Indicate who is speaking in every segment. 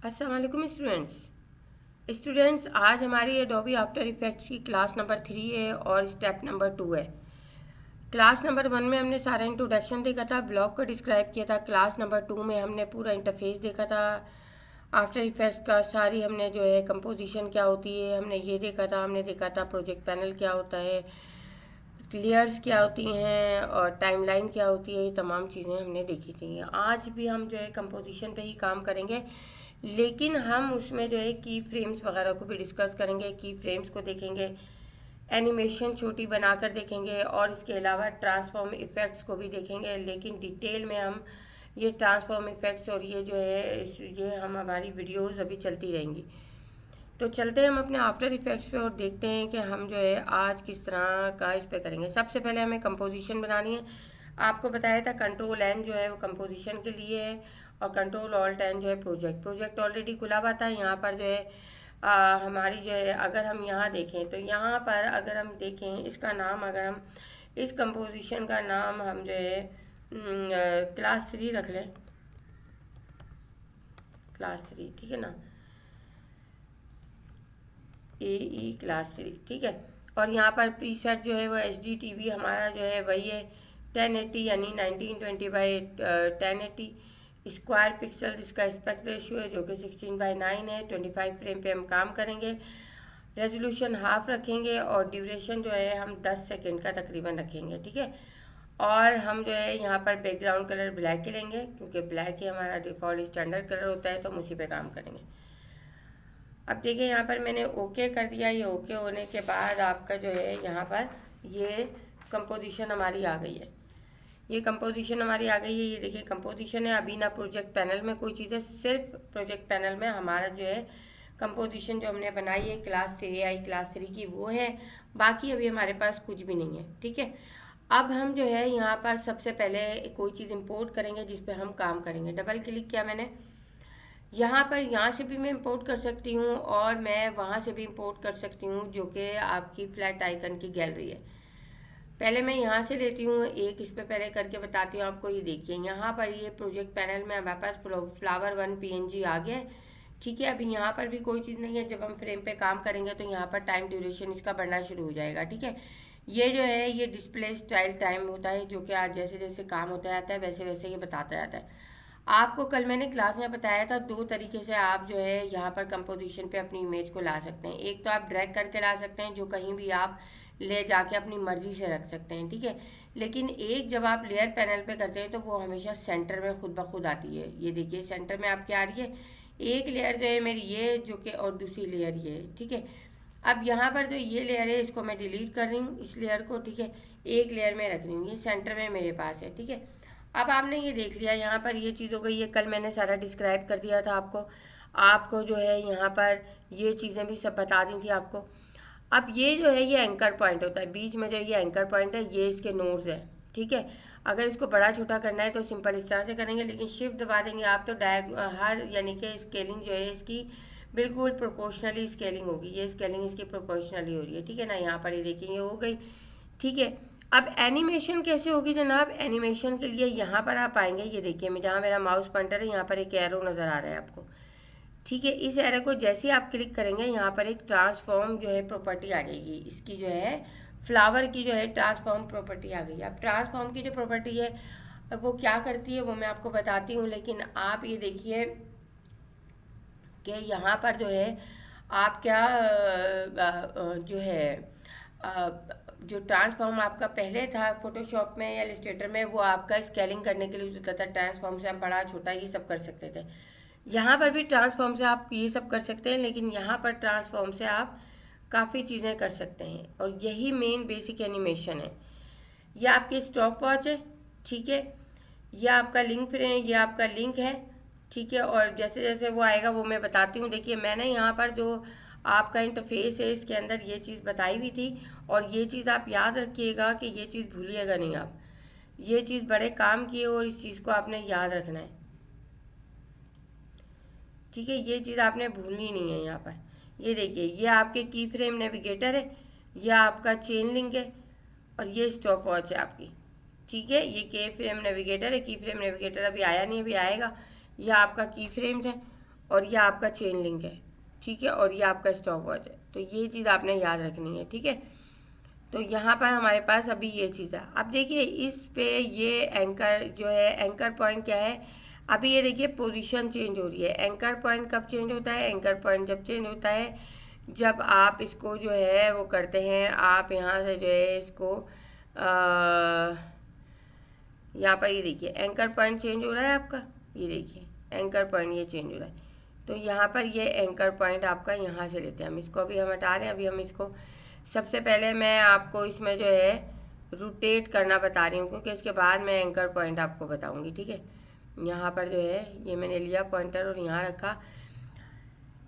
Speaker 1: अस्सलाम वालेकुम स्टूडेंट्स, आज हमारी एडोबी आफ्टर इफेक्ट्स की क्लास नंबर 3 है और स्टेप नंबर 2 है। क्लास नंबर 1 में हमने सारा इंट्रोडक्शन देखा था, ब्लॉग को डिस्क्राइब किया था। क्लास नंबर 2 में हमने पूरा इंटरफेस देखा था आफ्टर इफेक्ट्स का। सारी हमने जो है कंपोजिशन क्या होती है हमने ये देखा था। हमने देखा था प्रोजेक्ट पैनल क्या होता है, लेयर्स क्या होती हैं और टाइमलाइन क्या होती है। ये तमाम चीज़ें हमने देखी थी। आज भी हम जो है कंपोजिशन पे ही काम करेंगे, लेकिन हम उसमें जो है की फ्रेम्स वगैरह को भी डिस्कस करेंगे। की फ्रेम्स को देखेंगे, एनिमेशन छोटी बनाकर देखेंगे और इसके अलावा ट्रांसफॉर्म इफ़ेक्ट्स को भी देखेंगे। लेकिन डिटेल में हम ये ट्रांसफॉर्म इफ़ेक्ट्स और ये जो है ये हम हमारी वीडियोस अभी चलती रहेंगी। तो चलते हैं हम अपने आफ्टर इफेक्ट्स पे और देखते हैं कि हम जो है आज किस तरह का इस पे करेंगे। सबसे पहले हमें कंपोजिशन बनानी है। आपको बताया था कंट्रोल एन जो है वो कंपोजिशन के लिए है और कंट्रोल ऑल्ट एन जो है प्रोजेक्ट ऑलरेडी खुला हुआ था। यहाँ पर जो है हमारी जो है अगर हम यहाँ देखें तो यहाँ पर अगर हम देखें इसका नाम, अगर हम इस कंपोजिशन का नाम हम जो है क्लास 3 रख लें। क्लास 3 ठीक है ना, क्लास 3 ठीक है। और यहाँ पर प्रीसेट जो है वो HDTV हमारा जो है वही है 1080 यानी 1920 बाई 1080 स्क्वायर पिक्सल। इसका एस्पेक्ट रेशियो है जो कि 16:9 है। 25 फ्रेम पे हम काम करेंगे। रेजोल्यूशन हाफ रखेंगे और ड्यूरेशन जो है हम 10 सेकेंड का तकरीबन रखेंगे, ठीक है। और हम जो है यहाँ पर बैकग्राउंड कलर ब्लैक ही लेंगे क्योंकि ब्लैक ही हमारा डिफ़ॉल्ट स्टैंडर्ड कलर होता है, तो हम उसी पे काम करेंगे। अब देखिए यहाँ पर मैंने ओके कर दिया। ये ओके होने के बाद आपका जो है यहाँ पर ये कंपोजिशन हमारी आ गई है। ये कंपोजिशन हमारी आ गई है। ये देखिए कंपोजिशन है। अभी ना प्रोजेक्ट पैनल में कोई चीज़ है, सिर्फ प्रोजेक्ट पैनल में हमारा जो है कंपोजिशन जो हमने बनाई है क्लास 3 क्लास 3 की वो है। बाकी अभी हमारे पास कुछ भी नहीं है, ठीक है। अब हम जो है यहाँ पर सबसे पहले कोई चीज़ इंपोर्ट करेंगे जिस पे हम काम करेंगे। डबल क्लिक किया मैंने। यहाँ पर यहाँ से भी मैं इंपोर्ट कर सकती हूँ और मैं वहाँ से भी इंपोर्ट कर सकती हूँ, जो कि आपकी फ्लैट आइकन की गैलरी है। पहले मैं यहाँ से लेती हूँ एक, इस पे पहले करके बताती हूँ आपको। ये देखिए यहाँ पर ये प्रोजेक्ट पैनल में हमारे पास फ्लावर 1 PNG आ गया, ठीक है। अभी यहाँ पर भी कोई चीज़ नहीं है। जब हम फ्रेम पे काम करेंगे तो यहाँ पर टाइम ड्यूरेशन इसका बढ़ना शुरू हो जाएगा, ठीक है। ये जो है ये डिस्प्ले स्टाइल टाइम होता है, जो कि आज जैसे जैसे काम होता जाता है वैसे वैसे ये बताता जाता है। आपको कल मैंने क्लास में बताया था दो तरीके से आप जो है यहाँ पर कंपोजिशन पे अपनी इमेज को ला सकते हैं। एक तो आप ड्रैग करके ला सकते हैं, जो कहीं भी आप ले जाके अपनी मर्जी से रख सकते हैं, ठीक है। लेकिन एक जब आप लेयर पैनल पे करते हैं तो वो हमेशा सेंटर में खुद ब खुद आती है। ये देखिए सेंटर में आपकी आ रही है एक लेयर जो है मेरी ये, जो कि और दूसरी लेयर ये है, ठीक है। अब यहाँ पर जो ये लेयर है इसको मैं डिलीट कर रही हूँ, इस लेयर को, ठीक है। एक लेयर में रख रही हूँ, ये सेंटर में मेरे पास है, ठीक है। अब आपने ये देख लिया यहाँ पर ये चीज़ हो गई। ये कल मैंने सारा डिस्क्राइब कर दिया था आपको। आपको जो है यहाँ पर ये चीज़ें भी सब बता दी थी आपको। अब ये जो है ये एंकर पॉइंट होता है, बीच में जो ये एंकर पॉइंट है ये इसके नोड्स हैं, ठीक है। अगर इसको बड़ा छोटा करना है तो सिंपल इस तरह से करेंगे, लेकिन शिफ्ट दबा देंगे आप तो हर यानी कि स्केलिंग जो है इसकी बिल्कुल प्रोपोर्शनली स्केलिंग होगी। ये स्केलिंग इसकी प्रोपोर्शनली हो रही है, ठीक है ना। यहाँ पर ये देखिए ये हो गई, ठीक है। अब एनिमेशन कैसे होगी जनाब? एनिमेशन के लिए यहाँ पर आप आएंगे, ये देखिए मैं जहाँ मेरा माउस पॉइंटर है यहाँ पर एक एरो नज़र आ रहा है आपको, ठीक है। इस एरो को जैसे ही आप क्लिक करेंगे यहाँ पर एक ट्रांसफॉर्म जो है प्रॉपर्टी आ जाएगी। इसकी जो है फ्लावर की जो है ट्रांसफॉर्म प्रॉपर्टी आ गई। अब ट्रांसफॉर्म की जो प्रॉपर्टी है वो क्या करती है वो मैं आपको बताती हूँ, लेकिन आप ये देखिए कि यहाँ पर जो है आप क्या जो है अ, जो ट्रांसफॉर्म आपका पहले था फोटोशॉप में या इलस्ट्रेटर में, वो आपका स्केलिंग करने के लिए यूज़ होता था। ट्रांसफॉर्म से हम बड़ा छोटा ये सब कर सकते थे। यहाँ पर भी ट्रांसफॉर्म से आप ये सब कर सकते हैं, लेकिन यहाँ पर ट्रांसफॉर्म से आप काफ़ी चीज़ें कर सकते हैं और यही मेन बेसिक एनिमेशन है। ये आपकी स्टॉप वॉच है, ठीक है। ये आपका लिंक फ्रेम, ये आपका लिंक है, ठीक है। और जैसे जैसे वो आएगा वो मैं बताती हूँ। देखिए मैंने यहाँ पर जो आपका इंटरफेस है इसके अंदर ये चीज़ बताई हुई थी, और ये चीज़ आप याद रखिएगा कि ये चीज़ भूलिएगा नहीं आप। ये चीज़ बड़े काम की है और इस चीज़ को आपने याद रखना है, ठीक है। ये चीज़ आपने भूलनी नहीं है। यहाँ पर ये देखिए ये आपके की फ्रेम नेविगेटर है, ये आपका चेन लिंक है और ये स्टॉप वॉच है आपकी, ठीक है। ये की फ्रेम नेविगेटर है, की फ्रेम नेविगेटर अभी आया नहीं, अभी आएगा। यह आपका की फ्रेम्स है और ये आपका चेन लिंक है, ठीक है, और ये आपका स्टॉप वॉच है। तो ये चीज़ आपने याद रखनी है, ठीक है। तो यहाँ पर हमारे पास अभी ये चीज़ है। अब देखिए इस पे ये एंकर जो है, एंकर पॉइंट क्या है, अभी ये देखिए पोजीशन चेंज हो रही है। एंकर पॉइंट कब चेंज होता है? एंकर पॉइंट जब चेंज होता है जब आप इसको जो है वो करते हैं, आप यहाँ से जो है इसको यहाँ पर ये देखिए एंकर पॉइंट चेंज हो रहा है आपका, ये देखिए एंकर पॉइंट ये चेंज हो रहा है। तो यहाँ पर ये एंकर पॉइंट आपका यहाँ से लेते हैं हम, इसको अभी हम हटा रहे हैं। अभी हम इसको सबसे पहले मैं आपको इसमें जो है रोटेट करना बता रही हूँ, क्योंकि इसके बाद मैं एंकर पॉइंट आपको बताऊँगी, ठीक है। यहाँ पर जो है ये मैंने लिया पॉइंटर और यहाँ रखा।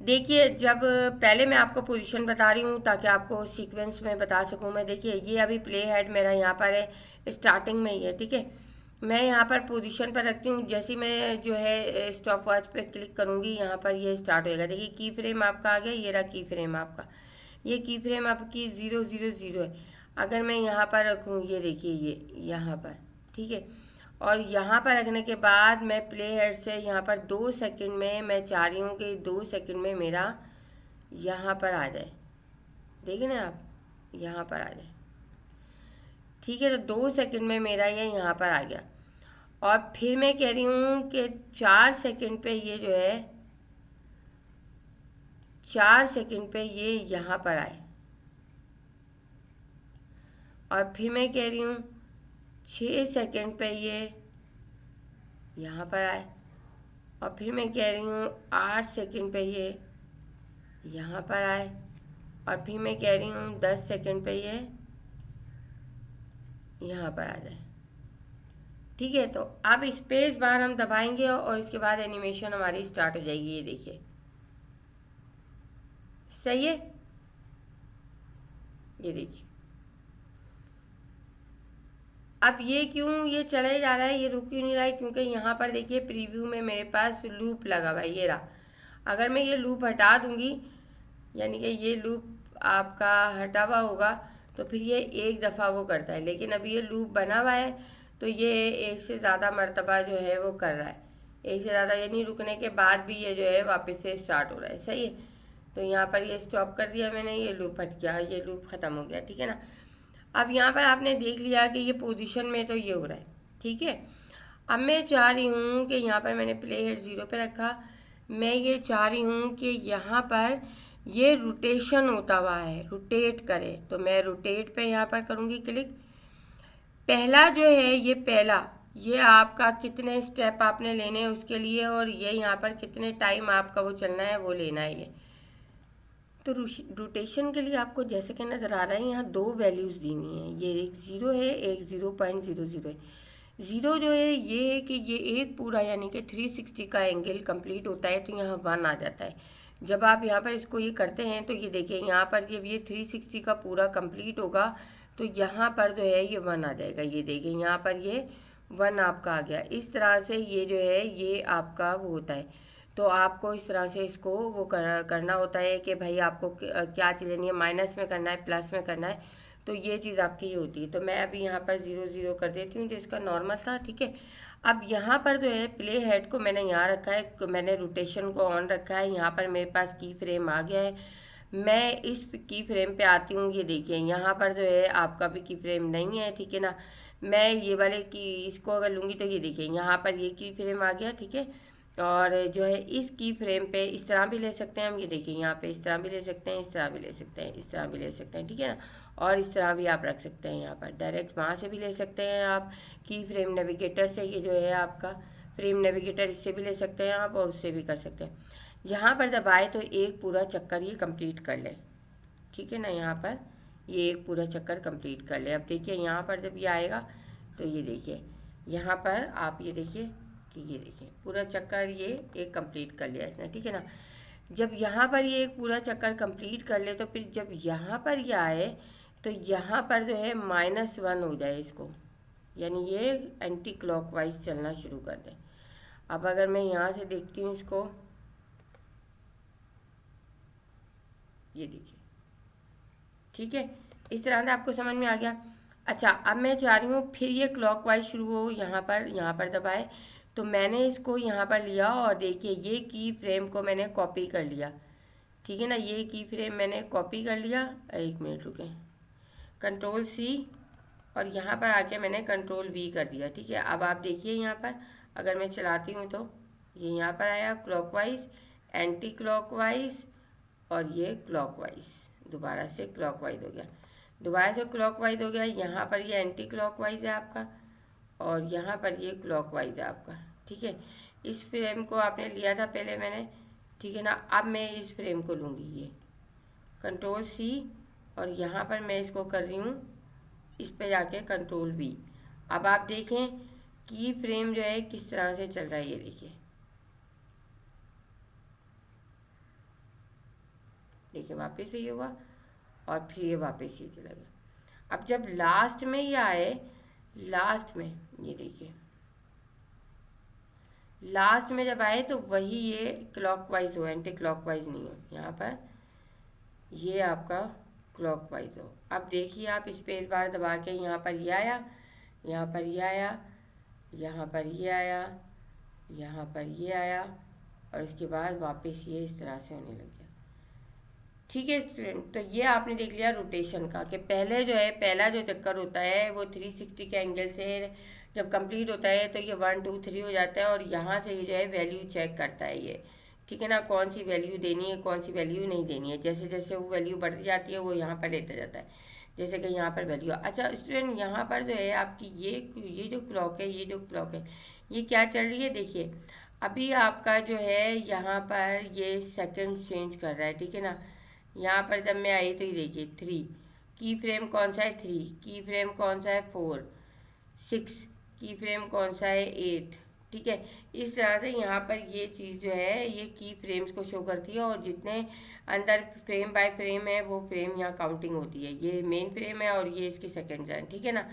Speaker 1: देखिए जब पहले मैं आपको पोजीशन बता रही हूँ ताकि आपको सीक्वेंस में बता सकूँ मैं। देखिए ये अभी प्ले हेड मेरा यहाँ पर है, स्टार्टिंग में ही है, ठीक है। मैं यहाँ पर पोजीशन पर रखती हूँ, जैसे मैं जो है स्टॉप वॉच पे क्लिक करूँगी यहाँ पर ये स्टार्ट होएगा। देखिए की फ्रेम आपका आ गया, ये रहा की फ्रेम आपका, ये की फ्रेम आपकी 000 है। अगर मैं यहाँ पर रखूँ, ये देखिए ये यहाँ पर, ठीक है। और यहाँ पर रखने के बाद मैं प्ले हेड से यहाँ पर 2 सेकंड में मैं चाह रही हूँ कि 2 सेकंड में मेरा यहाँ पर आ जाए, देखिए ना आप यहाँ पर आ जाए, ठीक है। तो 2 सेकंड में मेरा ये यहाँ पर आ गया। और फिर मैं कह रही हूँ कि 4 सेकंड पे ये जो है 4 सेकंड पे ये यहाँ पर आए। और फिर मैं कह रही हूँ 6 सेकंड पे ये यहाँ पर आए। और फिर मैं कह रही हूँ 8 सेकंड पे ये यहाँ पर आए। और फिर मैं कह रही हूँ 10 सेकंड पे ये यहाँ पर आ जाए, ठीक है। तो अब स्पेस बार हम दबाएंगे और इसके बाद एनिमेशन हमारी स्टार्ट हो जाएगी, ये देखिए, सही है। ये देखिए अब ये क्यों ये चला ही जा रहा है, ये रुक क्यों नहीं रहा है? क्योंकि यहाँ पर देखिए प्रीव्यू में मेरे पास लूप लगा हुआ है, ये रहा। अगर मैं ये लूप हटा दूंगी, यानी कि ये लूप आपका हटा हुआ होगा, तो फिर ये एक दफ़ा वो करता है। लेकिन अब ये लूप बना हुआ है तो ये एक से ज़्यादा मरतबा जो है वो कर रहा है, एक से ज़्यादा, यानी रुकने के बाद भी ये जो है वापस से स्टार्ट हो रहा है, सही है। तो यहाँ पर ये स्टॉप कर दिया मैंने, ये लूप हट गया, ये लूप ख़त्म हो गया, ठीक है ना। अब यहाँ पर आपने देख लिया कि ये पोजीशन में तो ये हो रहा है, ठीक है। अब मैं चाह रही हूँ कि यहाँ पर मैंने प्ले हेड 0 पे रखा, मैं ये चाह रही हूँ कि यहाँ पर ये रोटेशन होता हुआ है, रोटेट करे। तो मैं रोटेट पे यहाँ पर करूँगी क्लिक। पहला जो है ये पहला, ये आपका कितने स्टेप आपने लेने हैं उसके लिए, और ये यहाँ पर कितने टाइम आपका वो चलना है वो लेना है ये। तो रोटेशन के लिए आपको जैसे कि नज़र आ रहा है यहाँ 2 वैल्यूज़ दी हुई हैं, ये एक 0 है, एक 0.00 है। 0 जो है ये है कि ये एक पूरा यानी कि 360 का एंगल कंप्लीट होता है, तो यहाँ 1 आ जाता है। जब आप यहाँ पर इसको ये करते हैं तो ये देखिए यहाँ पर जब ये 360 का पूरा कंप्लीट होगा तो यहाँ पर जो है ये 1 आ जाएगा, ये देखिए यहाँ पर ये 1 आपका आ गया। इस तरह से ये जो है ये आपका वो होता है। तो आपको इस तरह से इसको वो करना होता है कि भाई आपको क्या चीज़ लेनी है, माइनस में करना है, प्लस में करना है, तो ये चीज़ आपकी ही होती है। तो मैं अभी यहाँ पर 0 कर देती हूँ, जो इसका नॉर्मल था, ठीक है। अब यहाँ पर जो है प्ले हेड को मैंने यहाँ रखा है, मैंने रोटेशन को ऑन रखा है, यहाँ पर मेरे पास की फ्रेम आ गया है। मैं इस की फ्रेम पे आती हूँ, ये देखिए यहाँ पर जो है आपका भी की फ्रेम नहीं है, ठीक है ना। मैं ये वाले की इसको अगर लूँगी तो ये देखिए यहाँ पर ये की फ्रेम आ गया, ठीक है। और जो है इस की फ्रेम पे इस तरह भी ले सकते हैं हम, ये देखिए यहाँ पे इस तरह भी ले सकते हैं, इस तरह भी ले सकते हैं, इस तरह भी ले सकते हैं, ठीक है ना। और इस तरह भी आप रख सकते हैं, यहाँ पर डायरेक्ट वहाँ से भी ले सकते हैं आप की फ्रेम नेविगेटर से, ये जो है आपका फ्रेम नेविगेटर, इससे भी ले सकते हैं आप और उससे भी कर सकते हैं। यहाँ पर दबाए तो एक पूरा चक्कर ये कंप्लीट कर ले, ठीक है ना। यहाँ पर ये एक पूरा चक्कर कंप्लीट कर ले। अब देखिए यहाँ पर जब ये आएगा तो ये देखिए यहाँ पर आप ये देखिए कि ये देखिए पूरा चक्कर ये एक कंप्लीट कर लिया इसने, ठीक है ना। जब यहाँ पर ये एक पूरा चक्कर कंप्लीट कर ले तो फिर जब यहाँ पर ये आए तो यहाँ पर जो है -1 हो जाए इसको, यानी ये एंटी क्लॉकवाइज चलना शुरू कर दे। अब अगर मैं यहाँ से देखती हूँ इसको, ये देखिए, ठीक है, इस तरह से आपको समझ में आ गया। अच्छा अब मैं चाह रही हूँ फिर ये क्लॉकवाइज शुरू हो, यहाँ पर दबाए तो मैंने इसको यहाँ पर लिया और देखिए ये की फ्रेम को मैंने कॉपी कर लिया, ठीक है ना। ये की फ्रेम मैंने कॉपी कर लिया, एक मिनट रुके, कंट्रोल सी, और यहाँ पर आके मैंने कंट्रोल वी कर दिया, ठीक है। अब आप देखिए यहाँ पर अगर मैं चलाती हूँ तो ये यहाँ पर आया क्लॉकवाइज, एंटी क्लॉकवाइज, और ये क्लॉकवाइज, दोबारा से क्लॉकवाइज हो गया, दोबारा से क्लॉकवाइज हो गया। यहाँ पर ये एंटी क्लॉकवाइज है आपका, और यहाँ पर ये क्लॉकवाइज है आपका, ठीक है। इस फ्रेम को आपने लिया था पहले मैंने, ठीक है ना। अब मैं इस फ्रेम को लूँगी, ये कंट्रोल सी, और यहाँ पर मैं इसको कर रही हूँ इस पे जाके कंट्रोल वी। अब आप देखें कि फ्रेम जो है किस तरह से चल रहा है, ये देखिए, देखिए वापस ये हुआ और फिर ये वापस ही चला गया। अब जब लास्ट में ये आए, लास्ट में ये देखिए, लास्ट में जब आए तो वही ये क्लॉकवाइज हो, एंटी क्लॉकवाइज नहीं हो, यहाँ पर ये आपका क्लॉकवाइज हो। अब देखिए आप स्पेस बार दबा के यहाँ पर ये आया, यहाँ पर ये आया, यहाँ पर ये आया, यहाँ पर ये आया, और उसके बाद वापस ये इस तरह से होने लग गया, ठीक है स्टूडेंट। तो ये आपने देख लिया रोटेशन का, कि पहले जो है पहला जो चक्कर होता है वो 360 के एंगल से जब कंप्लीट होता है तो ये 1 2 3 हो जाता है, और यहाँ से ये जो है वैल्यू चेक करता है ये, ठीक है ना, कौन सी वैल्यू देनी है कौन सी वैल्यू नहीं देनी है। जैसे जैसे वो वैल्यू बढ़ती जाती है वो यहाँ पर लेता जाता है, जैसे कि यहाँ पर वैल्यू। अच्छा स्टूडेंट, यहाँ पर जो है आपकी ये जो क्लॉक है, ये जो क्लॉक है ये क्या चल रही है, देखिए अभी आपका जो है यहाँ पर ये सेकंड्स चेंज कर रहा है, ठीक है ना। यहाँ पर जब मैं आई तो ये देखिए 3, की फ्रेम कौन सा है 3, की फ्रेम कौन सा है 4, 6, की फ्रेम कौन सा है 8, ठीक है। इस तरह से यहाँ पर ये चीज़ जो है ये की फ्रेम्स को शो करती है, और जितने अंदर फ्रेम बाय फ्रेम है वो फ्रेम यहाँ काउंटिंग होती है। ये मेन फ्रेम है और ये इसकी सेकेंड्स हैं, ठीक है ना।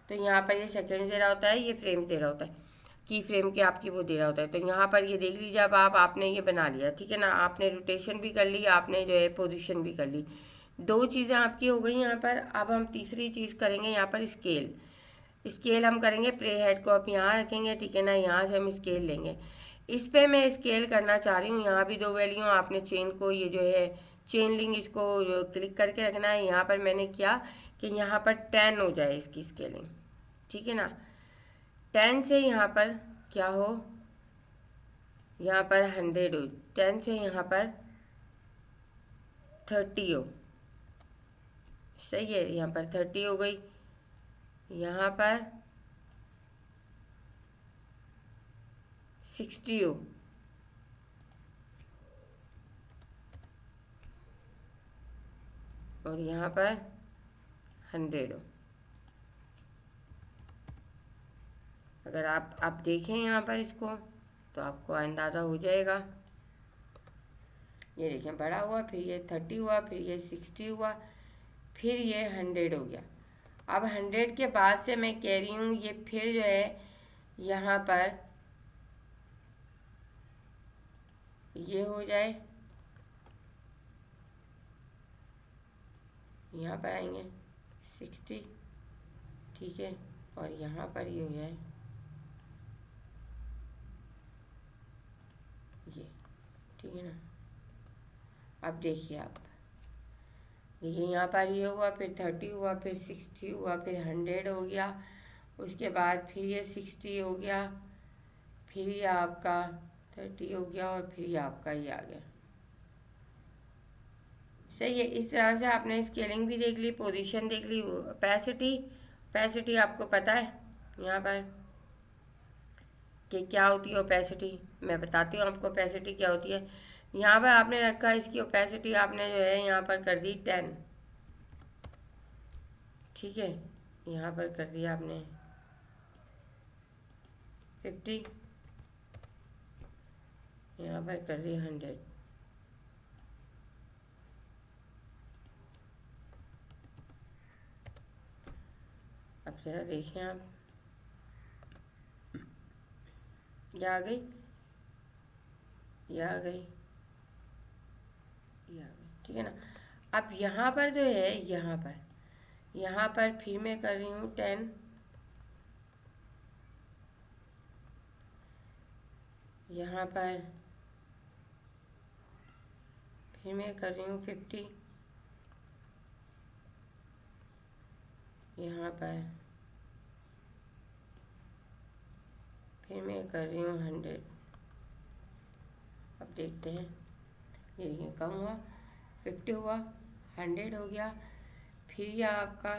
Speaker 1: तो यहाँ पर ये सेकेंड्स दे रहा होता है, ये फ्रेम्स दे रहा होता है, की फ्रेम के आपकी वो दे रहा होता है। तो यहाँ पर ये देख लीजिए, अब आपने ये बना लिया, ठीक है ना, आपने रोटेशन भी कर ली, आपने जो है पोजीशन भी कर ली, दो चीज़ें आपकी हो गई यहाँ पर। अब हम तीसरी चीज़ करेंगे यहाँ पर स्केल, स्केल हम करेंगे, प्ले हेड को आप यहाँ रखेंगे, ठीक है ना, यहाँ से हम स्केल लेंगे। इस पे मैं स्केल करना चाह रही हूँ, यहाँ भी दो वैल्यू, आपने चेन को ये जो है चेन लिंक इसको क्लिक करके रखना है। यहाँ पर मैंने किया कि यहाँ पर 10 हो जाए इसकी स्केलिंग, ठीक है ना, 10 से यहाँ पर क्या हो, यहाँ पर 100 हो, 10 से यहाँ पर 30 हो, सही है, यहाँ पर 30 हो गई, यहाँ पर 60 हो, और यहाँ पर 100 हो। अगर आप देखें यहाँ पर इसको तो आपको अंदाज़ा हो जाएगा। ये देखें बड़ा हुआ, फिर ये 30 हुआ, फिर ये 60 हुआ, फिर ये 100 हो गया। अब 100 के बाद से मैं कह रही हूँ ये फिर जो है यहाँ पर ये हो जाए, यहाँ पर आएंगे 60, ठीक है, और यहाँ पर ये हो जाए ये, ठीक है ना। अब देखिए आप, देखिए यहाँ पर ये हुआ, फिर 30 हुआ, फिर 60 हुआ, फिर 100 हो गया, उसके बाद फिर ये 60 हो गया, फिर ये आपका 30 हो गया, और फिर ये आपका ये आ गया, सही है। इस तरह से आपने स्केलिंग भी देख ली, पोजीशन देख ली, ओपेसिटी, ओपेसिटी आपको पता है यहाँ पर कि क्या होती है ओपेसिटी, मैं बताती हूँ आपको ओपेसिटी क्या होती है। यहाँ पर आपने रखा इसकी ओपेसिटी आपने जो है यहाँ पर कर दी 10, ठीक है, यहाँ पर कर दिया आपने 50, यहाँ पर कर दी 100, अब जरा देखें आप, ये आ गई, ये आ गई, ये आ गई, ठीक है ना। अब यहाँ पर जो है यहाँ पर फिर मैं कर रही हूँ 10, यहाँ पर फिर मैं कर रही हूँ 50, यहाँ पर फिर मैं कर रही हूँ 100। अब देखते हैं, ये कम हुआ, 50 हुआ, 100 हो गया, फिर ये आपका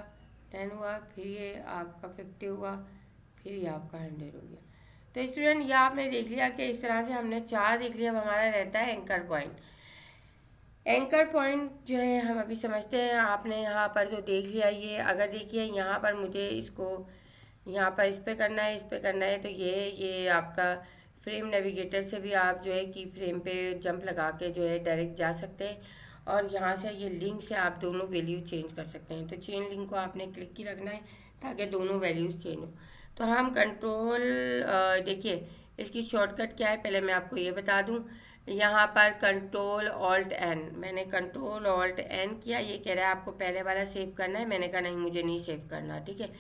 Speaker 1: 10 हुआ, फिर ये आपका 50 हुआ, फिर ये आपका 100 हो गया। तो स्टूडेंट ये आपने देख लिया कि इस तरह से हमने 4 देख लिया। अब हमारा रहता है एंकर पॉइंट। एंकर पॉइंट जो है हम अभी समझते हैं। आपने यहाँ पर जो देख लिया, ये अगर देखिए यहाँ पर मुझे इसको यहाँ पर इस पर करना है, इस पर करना है, तो ये आपका फ्रेम नेविगेटर से भी आप जो है की फ्रेम पे जंप लगा के जो है डायरेक्ट जा सकते हैं, और यहाँ से ये लिंक से आप दोनों वैल्यू चेंज कर सकते हैं। तो चेन लिंक को आपने क्लिक की रखना है ताकि दोनों वैल्यूज़ चेंज हो। तो हम कंट्रोल, देखिए इसकी शॉर्टकट क्या है, पहले मैं आपको ये बता दूं। यहाँ पर कंट्रोल ऑल्ट एन, मैंने कंट्रोल ऑल्ट एन किया। ये कह रहा है आपको पहले वाला सेव करना है, मैंने कहा नहीं मुझे नहीं सेव करना, ठीक है।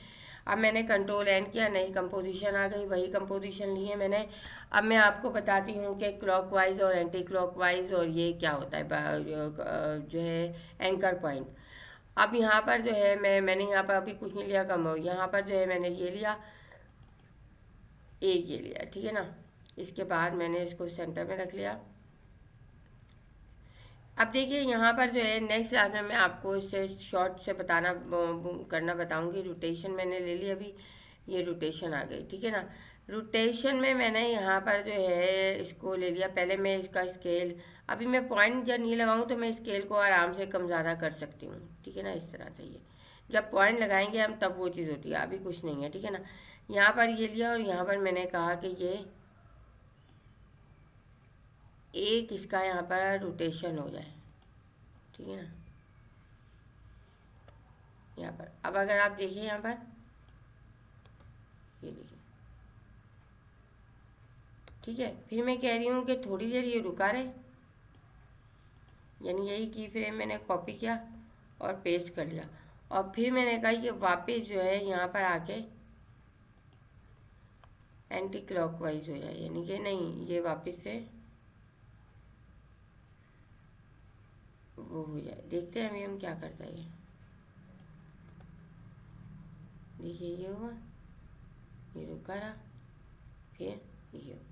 Speaker 1: अब मैंने कंट्रोल एन किया, नई कंपोजिशन आ गई, वही कंपोजिशन ली है मैंने। अब मैं आपको बताती हूँ कि क्लॉकवाइज और एंटी क्लॉकवाइज और ये क्या होता है जो है एंकर पॉइंट। अब यहाँ पर जो है मैंने यहाँ पर अभी कुछ नहीं लिया, कम हो, यहाँ पर जो है मैंने ये लिया, एक ये लिया, ठीक है ना। इसके बाद मैंने इसको सेंटर में रख लिया। अब देखिए यहाँ पर जो है नेक्स्ट क्लास में मैं आपको इससे शॉर्ट से बताना करना बताऊंगी। रोटेशन मैंने ले ली, अभी ये रोटेशन आ गई, ठीक है ना। रोटेशन में मैंने यहाँ पर जो है इसको ले लिया। पहले मैं इसका स्केल, अभी मैं पॉइंट जब नहीं लगाऊँ तो मैं स्केल को आराम से कम ज़्यादा कर सकती हूँ, ठीक है ना। इस तरह से ये जब पॉइंट लगाएंगे हम तब वो चीज़ होती है, अभी कुछ नहीं है, ठीक है ना। यहाँ पर ये लिया और यहाँ पर मैंने कहा कि ये एक इसका यहाँ पर रोटेशन हो जाए, ठीक है ना। यहाँ पर अब अगर आप देखिए यहाँ पर ये देखिए, ठीक है। फिर मैं कह रही हूँ कि थोड़ी देर ये रुका रहे, यानी यही की फ्रेम मैंने कॉपी किया और पेस्ट कर लिया, और फिर मैंने कहा कि वापस जो है यहाँ पर आके एंटी क्लॉकवाइज हो जाए, यानी कि नहीं ये वापस से वो हो जाए। देखते हैं अभी हम क्या करता है। देखिए ये हुआ, ये रुका रहा, फिर ये हुआ,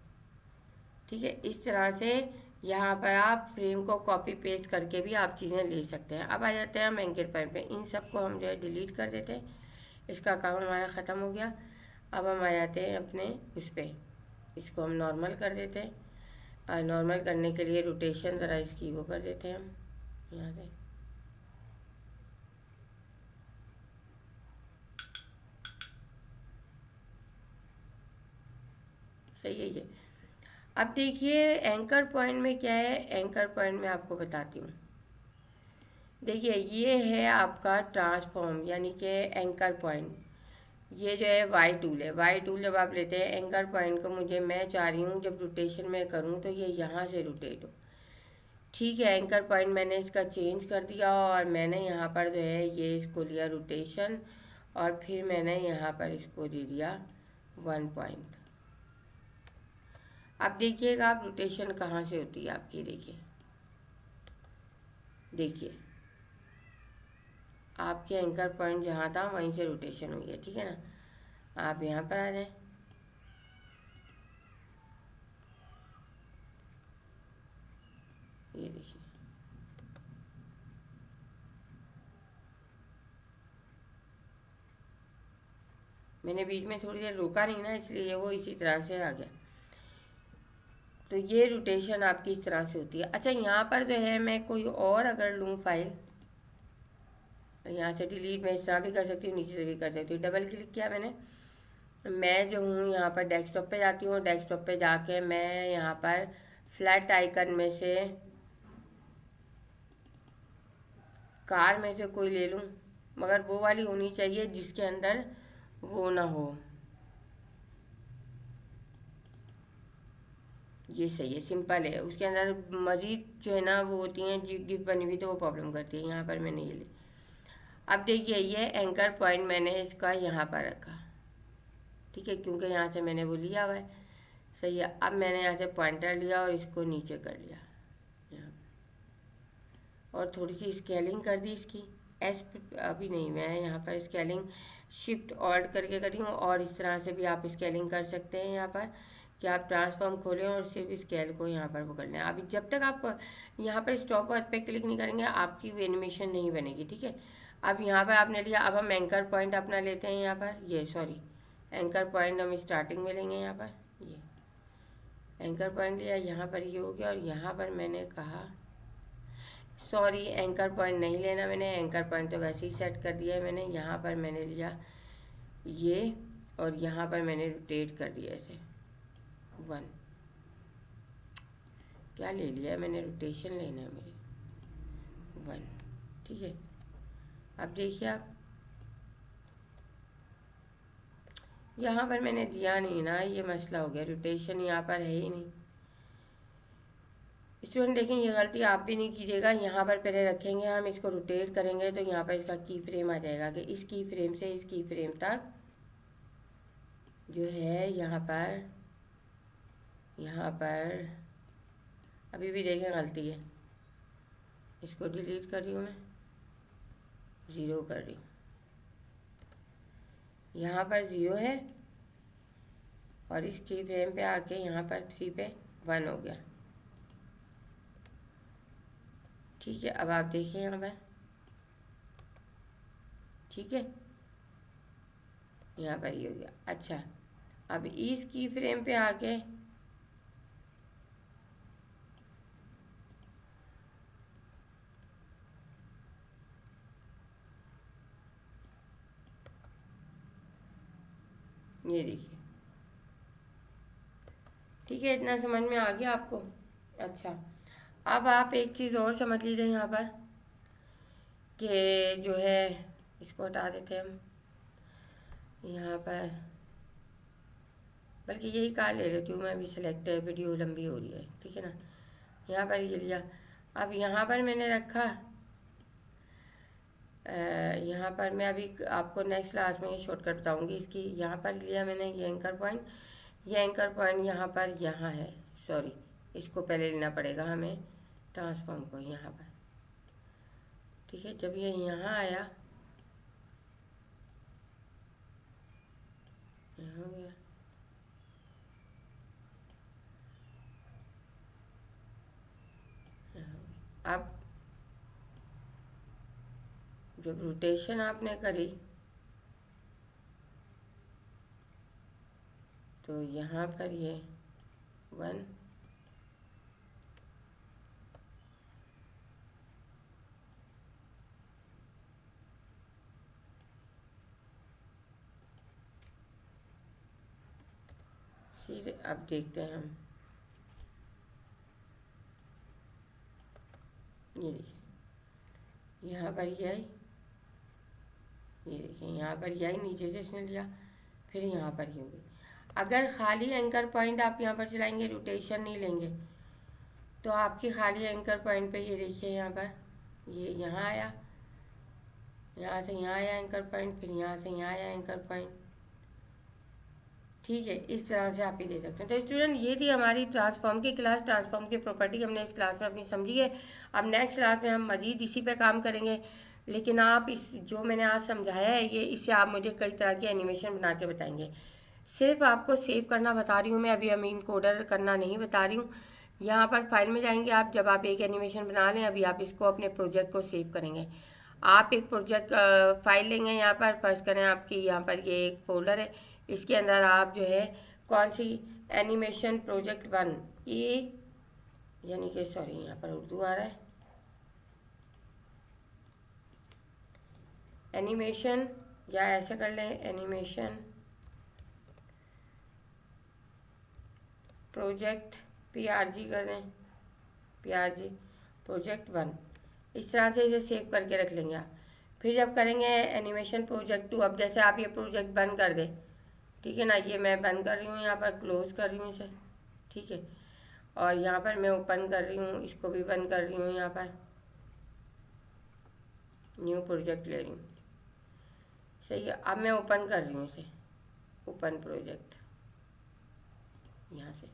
Speaker 1: ठीक है। इस तरह से यहाँ पर आप फ्रेम को कॉपी पेस्ट करके भी आप चीज़ें ले सकते हैं। अब आ जाते हैं हम एंकर पॉइंट पे। इन सब को हम जो है डिलीट कर देते हैं, इसका काम हमारा ख़त्म हो गया। अब हम आ जाते हैं अपने उस पर, इसको हम नॉर्मल कर देते हैं। नॉर्मल करने के लिए रोटेशन ज़रा इसकी वो कर देते हैं हम यहाँ से, सही है ये। अब देखिए एंकर पॉइंट में क्या है, एंकर पॉइंट में आपको बताती हूँ। देखिए ये है आपका ट्रांसफॉर्म, यानी कि एंकर पॉइंट। ये जो है वाई टूल है, वाई टूल जब आप लेते हैं एंकर पॉइंट को, मुझे मैं चाह रही हूँ जब रोटेशन में करूँ तो ये यहाँ से रोटेट हो, ठीक है। एंकर पॉइंट मैंने इसका चेंज कर दिया और मैंने यहाँ पर जो है ये इसको लिया रोटेशन, और फिर मैंने यहाँ पर इसको दे दिया 1 पॉइंट। अब देखिएगा आप रोटेशन कहाँ से होती है आपकी, देखिए देखिए आपके एंकर पॉइंट जहाँ था वहीं से रोटेशन हुई है, ठीक है ना। आप यहाँ पर आ जाए, ये देखिए मैंने बीच में थोड़ी देर रोका नहीं ना, इसलिए वो इसी तरह से आ गया। तो ये रोटेशन आपकी इस तरह से होती है। अच्छा यहाँ पर जो है मैं कोई और अगर लूँ फाइल, यहाँ से डिलीट मैं इस तरह भी कर सकती हूँ, नीचे से भी कर सकती हूँ। डबल क्लिक किया मैंने, मैं जो हूँ यहाँ पर डेस्कटॉप पे जाती हूँ, डेस्कटॉप पे जाके मैं यहाँ पर फ्लैट आइकन में से कार में से कोई ले लूँ, मगर वो वाली होनी चाहिए जिसके अंदर वो ना हो। ये सही है, सिंपल है। उसके अंदर मज़ीद जो है ना वो होती हैं गिफ बनी हुई, तो वो प्रॉब्लम करती है। यहाँ पर मैंने ये ली। अब देखिए ये एंकर पॉइंट मैंने इसका यहाँ पर रखा, ठीक है, क्योंकि यहाँ से मैंने वो लिया हुआ है, सही है। अब मैंने यहाँ से पॉइंटर लिया और इसको नीचे कर लिया यहाँ, और थोड़ी सी स्केलिंग कर दी इसकी। एस अभी नहीं, मैं यहाँ पर स्केलिंग शिफ्ट ऑल्ट करके करी हूँ, और इस तरह से भी आप स्केलिंग कर सकते हैं यहाँ पर कि आप ट्रांसफॉर्म खोलें और सिर्फ स्केल को यहाँ पर पकड़ लें। अभी जब तक आप यहाँ पर स्टॉप वॉच पे क्लिक नहीं करेंगे आपकी वो एनिमेशन नहीं बनेगी, ठीक है। अब यहाँ पर आपने लिया, अब हम एंकर पॉइंट अपना लेते हैं यहाँ पर, ये सॉरी एंकर पॉइंट हम स्टार्टिंग में लेंगे यहाँ पर, ये एंकर पॉइंट लिया, यहाँ पर ये हो गया। और यहाँ पर मैंने कहा सॉरी एंकर पॉइंट नहीं लेना मैंने, एंकर पॉइंट तो वैसे ही सेट कर दिया है मैंने। यहाँ पर मैंने लिया ये, और यहाँ पर मैंने रोटेट कर दिया ऐसे 1, क्या ले लिया मैंने, रोटेशन लेना है मेरे 1, ठीक है। अब देखिए आप यहाँ पर मैंने दिया नहीं ना, ये मसला हो गया, रोटेशन यहाँ पर है ही नहीं। स्टूडेंट देखें ये गलती आप भी नहीं कीजिएगा। यहाँ पर पहले रखेंगे हम, इसको रोटेट करेंगे तो यहाँ पर इसका की फ्रेम आ जाएगा कि इस की फ्रेम से इस की फ्रेम तक जो है यहाँ पर अभी भी देखें गलती है। इसको डिलीट कर रही हूँ मैं, 0 कर रही हूँ, यहाँ पर 0 है, और इस की फ्रेम पे आके यहाँ पर 3 पे 1 हो गया, ठीक है। अब आप देखिए यहाँ पर, ठीक है, यहाँ पर ये हो गया। अच्छा अब इस की फ्रेम पे आके ये देखिए, ठीक है, इतना समझ में आ गया आपको। अच्छा अब आप एक चीज़ और समझ लीजिए यहाँ पर कि जो है, इसको हटा देते हैं हम यहाँ पर, बल्कि यही कार ले लेती हूँ मैं, अभी सेलेक्ट है, वीडियो लंबी हो रही है, ठीक है ना। यहाँ पर ये लिया, अब यहाँ पर मैंने रखा, यहाँ पर मैं अभी आपको नेक्स्ट क्लास में ये शॉर्टकट बताऊँगी इसकी। यहाँ पर लिया मैंने ये एंकर पॉइंट, ये एंकर पॉइंट यहाँ पर यहाँ है, सॉरी इसको पहले लेना पड़ेगा हमें ट्रांसफॉर्म को यहाँ पर, ठीक है। जब ये यहाँ आया, यहाँ हो गया, अब जब रोटेशन आपने करी तो यहाँ पर ये 1, सीधे अब देखते हैं हम, ये देखिए यहाँ पर ये आई, ये देखिए यहाँ पर ये आई, नीचे से इसने लिया, फिर यहाँ पर ये हो गई। अगर खाली एंकर पॉइंट आप यहाँ पर चलाएंगे, रोटेशन नहीं लेंगे, तो आपकी खाली एंकर पॉइंट पे ये देखिए यहाँ पर ये यहाँ आया, यहाँ से यहाँ आया एंकर पॉइंट, फिर यहाँ से यहाँ आया एंकर पॉइंट, ठीक है। इस तरह से आप ही दे सकते हैं। तो स्टूडेंट ये थी हमारी ट्रांसफॉर्म की क्लास, ट्रांसफॉर्म की प्रॉपर्टी हमने इस क्लास में अपनी समझी है। अब नेक्स्ट क्लास में हम मज़ीद इसी पे काम करेंगे, लेकिन आप इस जो मैंने आज समझाया है ये, इससे आप मुझे कई तरह के एनिमेशन बना के बताएंगे। सिर्फ आपको सेव करना बता रही हूँ मैं, अभी अमीन कोडर करना नहीं बता रही हूँ। यहाँ पर फाइल में जाएंगे आप, जब आप एक एनिमेशन बना लें, अभी आप इसको अपने प्रोजेक्ट को सेव करेंगे। आप एक प्रोजेक्ट फाइल लेंगे, यहाँ पर फर्ज करें आपकी यहाँ पर ये एक फोल्डर है, इसके अंदर आप जो है कौन सी एनिमेशन प्रोजेक्ट 1 ये, यानी कि सॉरी यहाँ पर उर्दू आ रहा है, एनिमेशन, या ऐसा कर लें एनिमेशन प्रोजेक्ट PRG कर दें, PRG प्रोजेक्ट 1, इस तरह से इसे सेव करके रख लेंगे आप। फिर जब करेंगे एनिमेशन प्रोजेक्ट 2, अब जैसे आप ये प्रोजेक्ट बंद कर दें, ठीक है ना, ये मैं बंद कर रही हूँ, यहाँ पर क्लोज कर रही हूँ इसे, ठीक है, और यहाँ पर मैं ओपन कर रही हूँ, इसको भी बंद कर रही हूँ, यहाँ पर न्यू प्रोजेक्ट ले रही हूँ, सही है। अब मैं ओपन कर रही हूँ इसे, ओपन प्रोजेक्ट, यहाँ से,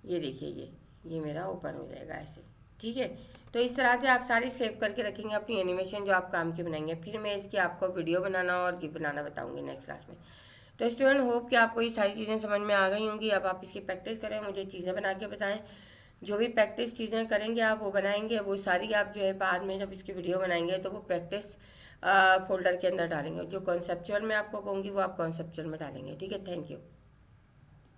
Speaker 1: ये देखिए ये मेरा ओपन हो जाएगा ऐसे, ठीक है। तो इस तरह से आप सारी सेव करके रखेंगे अपनी एनिमेशन जो आप काम की बनाएंगे। फिर मैं इसकी आपको वीडियो बनाना और गिफ बनाना बताऊंगी नेक्स्ट क्लास में। तो स्टूडेंट होप कि आपको ये सारी चीज़ें समझ में आ गई होंगी। अब आप इसकी प्रैक्टिस करें, मुझे चीज़ें बना के बताएं। जो भी प्रैक्टिस चीज़ें करेंगे आप वो बनाएंगे, वो सारी आप जो है बाद में जब इसकी वीडियो बनाएंगे तो वो प्रैक्टिस फोल्डर के अंदर डालेंगे। जो कॉन्सेप्चुअल में आपको कहूँगी वो आप कॉन्सेप्चुअल में डालेंगे, ठीक है। Thank you.